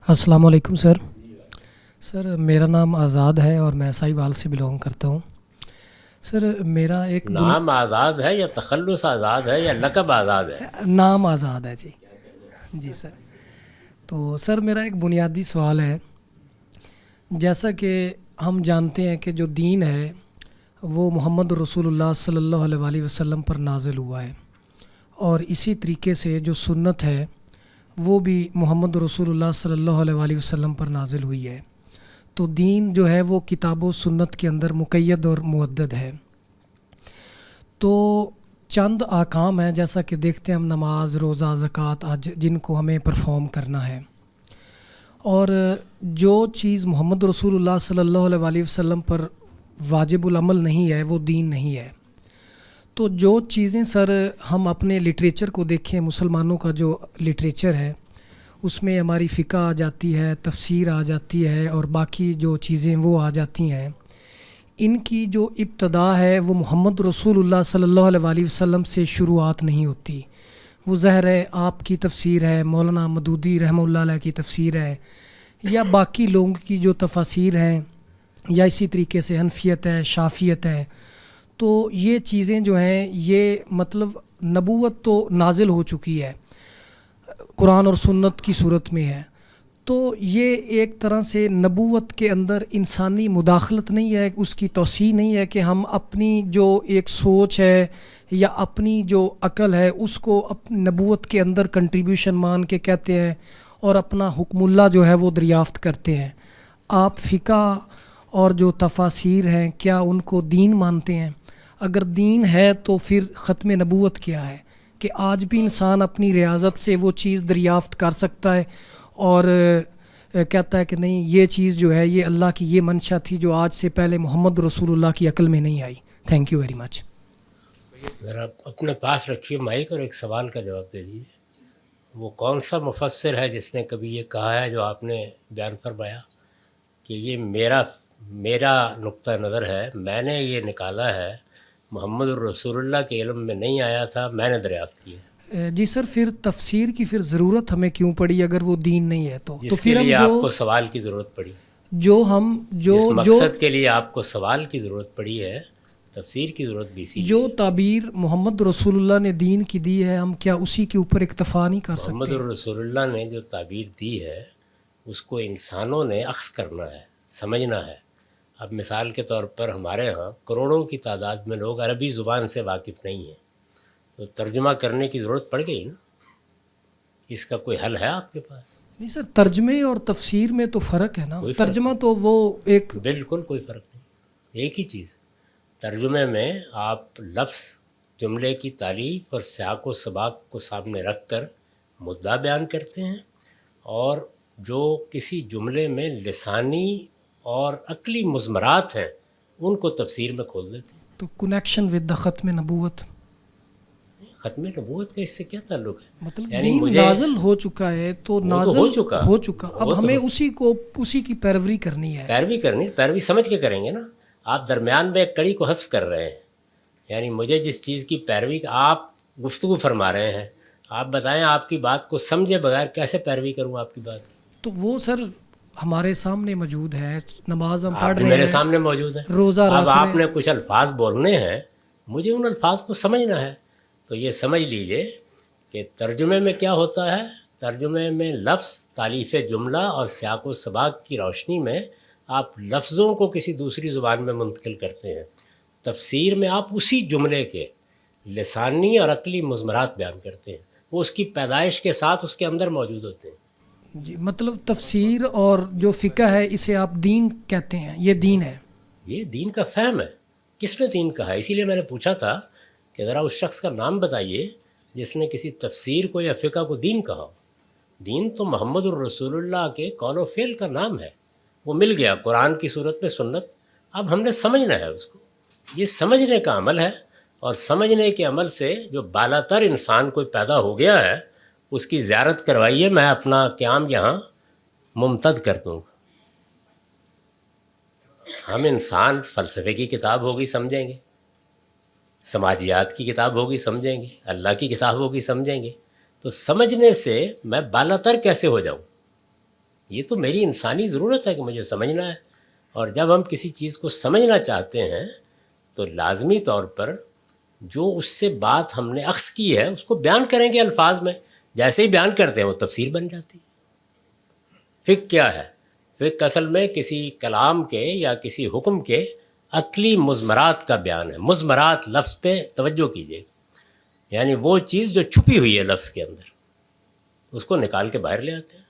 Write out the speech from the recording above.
السلام علیکم سر. میرا نام آزاد ہے اور میں سائی وال سے بلونگ کرتا ہوں. سر میرا ایک نام آزاد ہے یا تخلص آزاد ہے یا لقب آزاد ہے؟ نام آزاد ہے جی. جی سر. تو سر میرا ایک بنیادی سوال ہے. جیسا کہ ہم جانتے ہیں کہ جو دین ہے وہ محمد رسول اللہ صلی اللہ علیہ وسلم پر نازل ہوا ہے، اور اسی طریقے سے جو سنت ہے وہ بھی محمد رسول اللہ صلی اللہ علیہ وسلم پر نازل ہوئی ہے. تو دین جو ہے وہ کتاب و سنت کے اندر مقید اور معدد ہے. تو چند احکام ہیں جیسا کہ دیکھتے ہیں ہم، نماز، روزہ، زکوٰۃ، حج، جن کو ہمیں پرفارم کرنا ہے. اور جو چیز محمد رسول اللہ صلی اللہ علیہ وسلم پر واجب العمل نہیں ہے وہ دین نہیں ہے. تو جو چیزیں سر ہم اپنے لٹریچر کو دیکھیں، مسلمانوں کا جو لٹریچر ہے اس میں ہماری فقہ آ جاتی ہے، تفسیر آ جاتی ہے، اور باقی جو چیزیں وہ آ جاتی ہیں. ان کی جو ابتدا ہے وہ محمد رسول اللہ صلی اللہ علیہ وسلم سے شروعات نہیں ہوتی. وہ ظاہر ہے آپ کی تفسیر ہے، مولانا مودودی رحمہ اللہ علیہ کی تفسیر ہے، یا باقی لوگوں کی جو تفاسیر ہیں، یا اسی طریقے سے حنفیت ہے، شافعیت ہے. تو یہ چیزیں جو ہیں یہ مطلب نبوت تو نازل ہو چکی ہے، قرآن اور سنت کی صورت میں ہے. تو یہ ایک طرح سے نبوت کے اندر انسانی مداخلت نہیں ہے، اس کی توسیع نہیں ہے کہ ہم اپنی جو ایک سوچ ہے یا اپنی جو عقل ہے اس کو نبوت کے اندر کنٹریبیوشن مان کے کہتے ہیں اور اپنا حکم اللہ جو ہے وہ دریافت کرتے ہیں. آپ فقہ اور جو تفاسیر ہیں کیا ان کو دین مانتے ہیں؟ اگر دین ہے تو پھر ختم نبوت کیا ہے کہ آج بھی انسان اپنی ریاضت سے وہ چیز دریافت کر سکتا ہے اور کہتا ہے کہ نہیں یہ چیز جو ہے یہ اللہ کی یہ منشا تھی جو آج سے پہلے محمد رسول اللہ کی عقل میں نہیں آئی. Thank you very much. ذرا اپنے پاس رکھیے مائک اور ایک سوال کا جواب دے دیجیے. وہ کون سا مفسر ہے جس نے کبھی یہ کہا ہے جو آپ نے بیان فرمایا کہ یہ میرا نقطہ نظر ہے، میں نے یہ نکالا ہے، محمد الرسول اللہ کے علم میں نہیں آیا تھا، میں نے دریافت کیا ہے؟ جی سر، پھر تفسیر کی پھر ضرورت ہمیں کیوں پڑی اگر وہ دین نہیں ہے تو جس کے پھر ہم لیے جو آپ کو سوال کی ضرورت پڑی، جو ہم جو جس جو مقصد کے لیے آپ کو سوال کی ضرورت پڑی ہے، تفسیر کی ضرورت بھی اسی جو لیے. تعبیر محمد رسول اللہ نے دین کی دی ہے ہم کیا اسی کے اوپر اکتفا نہیں کر محمد سکتے؟ الرسول اللہ نے جو تعبیر دی ہے اس کو انسانوں نے اخذ کرنا ہے، سمجھنا ہے. اب مثال کے طور پر ہمارے ہاں کروڑوں کی تعداد میں لوگ عربی زبان سے واقف نہیں ہیں، تو ترجمہ کرنے کی ضرورت پڑ گئی نا. اس کا کوئی حل ہے آپ کے پاس؟ نہیں سر، ترجمے اور تفسیر میں تو فرق ہے نا. کوئی فرق ترجمہ تو وہ ایک بالکل کوئی فرق نہیں، ایک ہی چیز. ترجمے میں آپ لفظ، جملے کی تعریف اور سیاق و سباق کو سامنے رکھ کر مدعا بیان کرتے ہیں، اور جو کسی جملے میں لسانی اور عقلی مضمرات ہیں ان کو تفسیر میں کھول دیتے ہیں. تو کنیکشن ود دا ختم نبوت، ختم نبوت کا اس سے کیا تعلق ہے؟ مطلب یعنی دین مجھے نازل ہو چکا ہے تو وہ تو نازل ہو چکا اب ہمیں اسی کی پیروی کرنی ہے. پیروی سمجھ کے کریں گے نا. آپ درمیان میں ایک کڑی کو حذف کر رہے ہیں. یعنی مجھے جس چیز کی پیروی آپ گفتگو فرما رہے ہیں، آپ بتائیں آپ کی بات کو سمجھے بغیر کیسے پیروی کروں آپ کی بات کی؟ تو وہ سر ہمارے سامنے موجود ہے، نماز ہم آپ پڑھ بھی رہے میرے ہیں، سامنے موجود ہیں. روزہ اب رکھ رہے آپ ہیں. نے کچھ الفاظ بولنے ہیں، مجھے ان الفاظ کو سمجھنا ہے. تو یہ سمجھ لیجئے کہ ترجمے میں کیا ہوتا ہے. ترجمے میں لفظ، تالیف جملہ اور سیاق و سباق کی روشنی میں آپ لفظوں کو کسی دوسری زبان میں منتقل کرتے ہیں. تفسیر میں آپ اسی جملے کے لسانی اور عقلی مضمرات بیان کرتے ہیں، وہ اس کی پیدائش کے ساتھ اس کے اندر موجود ہوتے ہیں. جی، مطلب تفسیر اور جو فقہ ہے اسے آپ دین کہتے ہیں، یہ دین ہے. یہ دین کا فہم ہے. کس نے دین کہا؟ اسی لیے میں نے پوچھا تھا کہ ذرا اس شخص کا نام بتائیے جس نے کسی تفسیر کو یا فقہ کو دین کہا. دین تو محمد الرسول اللہ کے قول و فعل کا نام ہے. وہ مل گیا قرآن کی صورت میں سنت. اب ہم نے سمجھنا ہے اس کو. یہ سمجھنے کا عمل ہے، اور سمجھنے کے عمل سے جو بالا تر انسان کوئی پیدا ہو گیا ہے اس کی زیارت کروائیے، میں اپنا قیام یہاں ممتد کر دوں گا. ہم انسان فلسفے کی کتاب ہوگی سمجھیں گے، سماجیات کی کتاب ہوگی سمجھیں گے، اللہ کی کتاب ہوگی سمجھیں گے. تو سمجھنے سے میں بالا تر کیسے ہو جاؤں؟ یہ تو میری انسانی ضرورت ہے کہ مجھے سمجھنا ہے، اور جب ہم کسی چیز کو سمجھنا چاہتے ہیں تو لازمی طور پر جو اس سے بات ہم نے اخذ کی ہے اس کو بیان کریں گے الفاظ میں، جیسے ہی بیان کرتے ہیں وہ تفسیر بن جاتی ہے۔ فقہ کیا ہے؟ فقہ اصل میں کسی کلام کے یا کسی حکم کے عقلی مضمرات کا بیان ہے۔ مضمرات لفظ پہ توجہ کیجیے، یعنی وہ چیز جو چھپی ہوئی ہے لفظ کے اندر، اس کو نکال کے باہر لے آتے ہیں۔